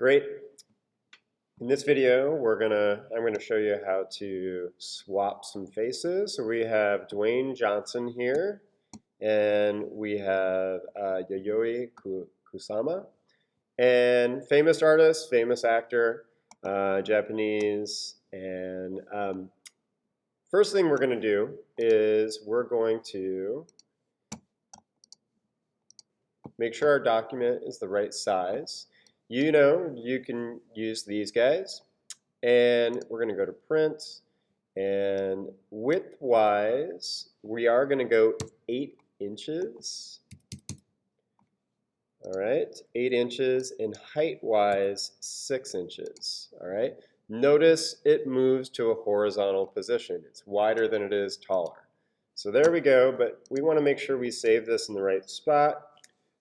Great. In this video, I'm gonna show you how to swap some faces. So we have Dwayne Johnson here, and we have Yayoi Kusama, and famous artist, famous actor, Japanese. And first thing we're gonna do is we're going to make sure our document is the right size. You can use these guys. And we're going to go to print. And width-wise, we are going to go 8 inches. All right, 8 inches. And height-wise, 6 inches. All right. Notice it moves to a horizontal position. It's wider than it is taller. So there we go, but we want to make sure we save this in the right spot.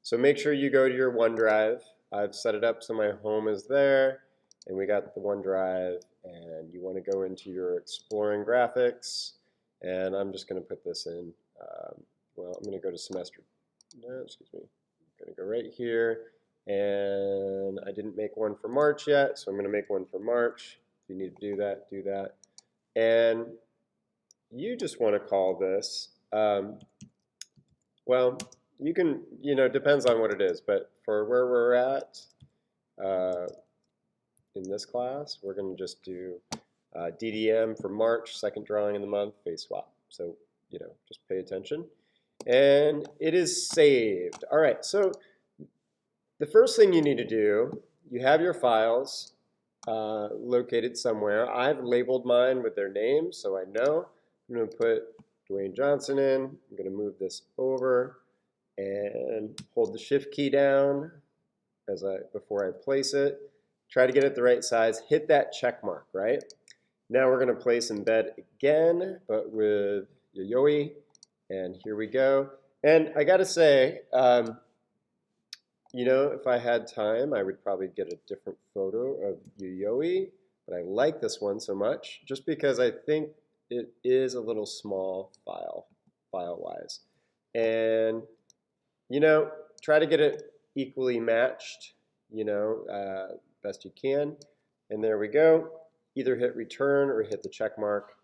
So make sure you go to your OneDrive. I've set it up so my home is there, and we got the OneDrive, and you want to go into your exploring graphics, and I'm just going to put this in, well, I'm going to go to semester, no, excuse me, I'm going to go right here, and I didn't make one for March yet, so I'm going to make one for March. If you need to do that, do that. And you just want to call this, well, you can, depends on what it is, but for where we're at in this class, we're going to just do DDM for March, second drawing in the month, face swap. So, just pay attention. And it is saved. All right, so the first thing you need to do, you have your files located somewhere. I've labeled mine with their names, so I know. I'm going to put Dwayne Johnson in. I'm going to move this over and hold the shift key down before I place it. Try to get it the right size. Hit that check mark, right? Now we're going to place embed again, but with Yayoi. And here we go. And I got to say, if I had time, I would probably get a different photo of Yayoi, but I like this one so much just because I think it is a little small file-wise. And try to get it equally matched, best you can. And there we go. Either hit return or hit the check mark,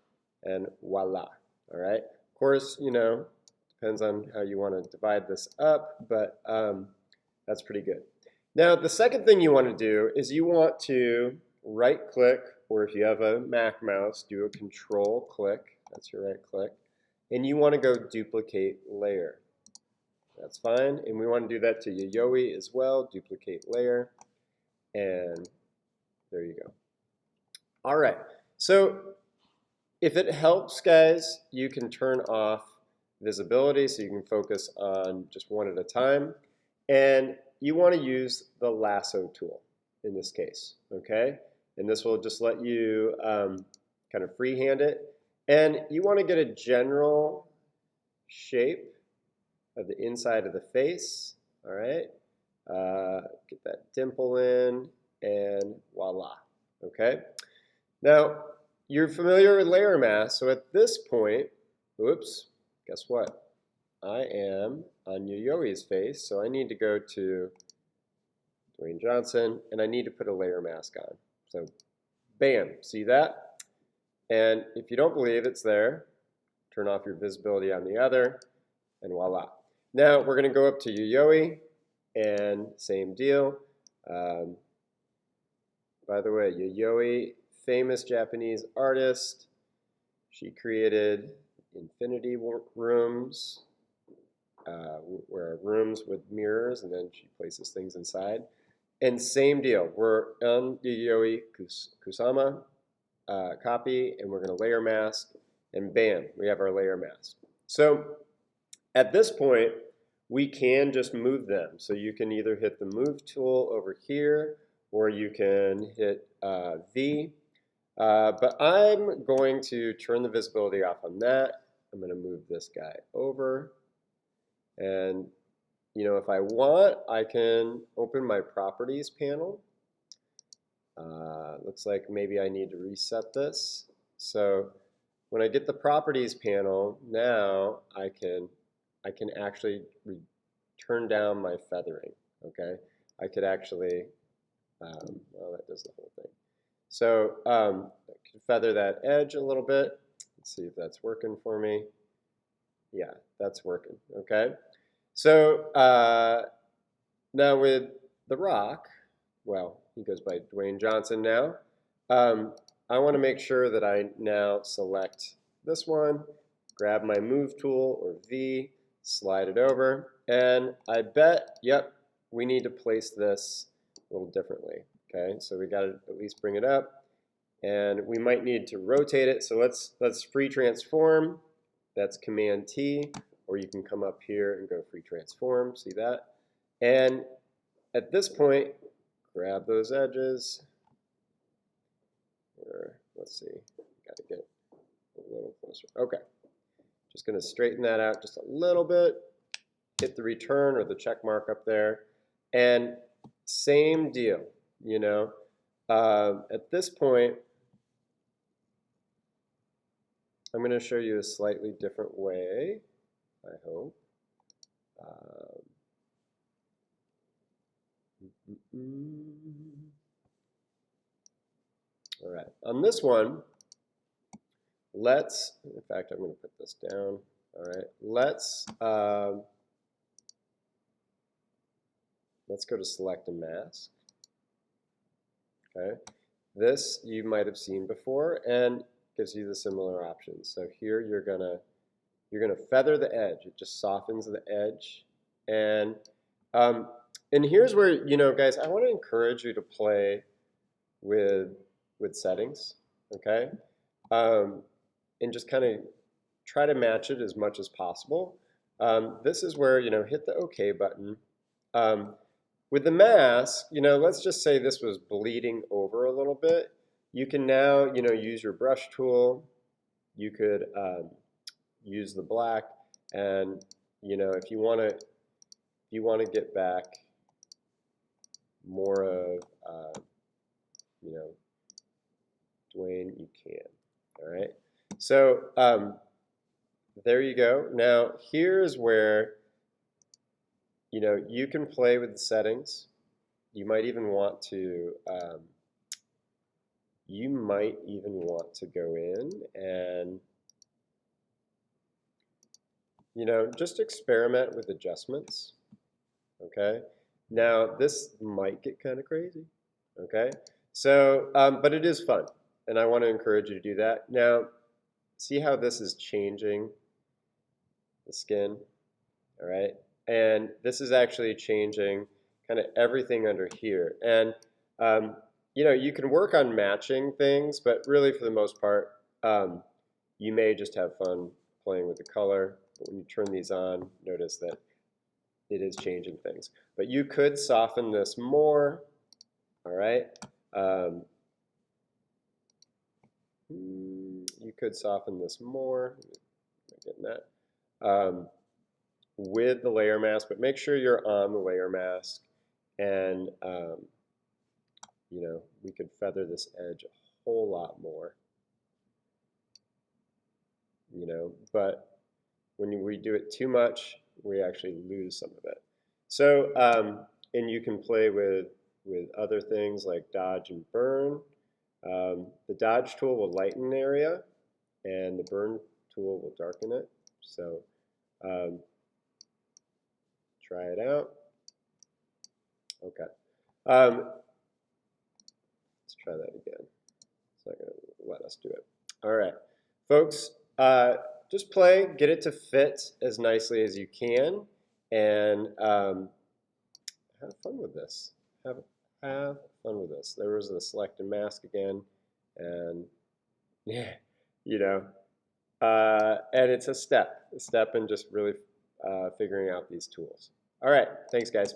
and voila. All right. Of course, depends on how you want to divide this up, but that's pretty good. Now, the second thing you want to do is you want to right-click, or if you have a Mac mouse, do a Control-click. That's your right-click. And you want to go duplicate layer. That's fine. And we want to do that to Yayoi as well. Duplicate layer. And there you go. All right. So if it helps, guys, you can turn off visibility so you can focus on just one at a time. And you want to use the lasso tool in this case. Okay? And this will just let you kind of freehand it. And you want to get a general shape of the inside of the face. All right, get that dimple in, and voila. Okay. Now you're familiar with layer mask, so at this point, oops, guess what? I am on Yayoi's face, so I need to go to Dwayne Johnson, and I need to put a layer mask on. So, bam, see that? And if you don't believe it's there, turn off your visibility on the other, and voila. Now we're going to go up to Yayoi, and same deal. By the way, Yayoi, famous Japanese artist. She created infinity rooms, where rooms with mirrors, and then she places things inside. And same deal. We're on Yayoi Kusama copy, and we're going to layer mask, and bam, we have our layer mask. So at this point, we can just move them. So you can either hit the move tool over here, or you can hit V. But I'm going to turn the visibility off on that. I'm going to move this guy over. And, if I want, I can open my properties panel. Looks like maybe I need to reset this. So when I get the properties panel, now I can actually turn down my feathering, okay? I could actually Well, that does the whole thing. So I can feather that edge a little bit. Let's see if that's working for me. Yeah, that's working. Okay. So now with The Rock, well, he goes by Dwayne Johnson now. I want to make sure that I now select this one, grab my move tool or V, slide it over, and I bet, yep, we need to place this a little differently. Okay, so we got to at least bring it up, and we might need to rotate it. So let's free transform. That's Command T, or you can come up here and go free transform. See that? And at this point, grab those edges. Or let's see, got to get a little closer. Okay, just going to straighten that out just a little bit. Hit the return or the check mark up there, and same deal. You know, at this point, I'm going to show you a slightly different way. I hope. All right, on this one, let's, in fact, I'm going to put this down. All right, let's go to select a mask. Okay, this you might have seen before and gives you the similar options. So here you're gonna feather the edge. It just softens the edge, and here's where, you know, guys, I want to encourage you to play with settings, okay, and just kind of try to match it as much as possible. This is where, you know, hit the OK button. With the mask, you know, let's just say this was bleeding over a little bit. You can now, you know, use your brush tool. You could use the black, and you know, if you want to get back more of, you know, Dwayne, you can. All right. So there you go. Now here's where, you know, you can play with the settings. You might even want to go in and, you know, just experiment with adjustments. Okay. Now this might get kind of crazy. Okay. So, but it is fun, and I want to encourage you to do that. Now, see how this is changing the skin, all right? And this is actually changing kind of everything under here. And, you know, you can work on matching things, but really for the most part, you may just have fun playing with the color. But when you turn these on, notice that it is changing things. But you could soften this more, all right? You could soften this more. Am I getting that? With the layer mask, but make sure you're on the layer mask, and you know, we could feather this edge a whole lot more. You know, but when we do it too much, we actually lose some of it. So, and you can play with other things like dodge and burn. The dodge tool will lighten an area, and the burn tool will darken it. So try it out. Okay. Let's try that again. It's not going to let us do it. All right. Folks, just play. Get it to fit as nicely as you can. And have fun with this. Have fun with this. There was the select and mask again. And, yeah, you know, and it's a step in just really figuring out these tools. All right. Thanks, guys.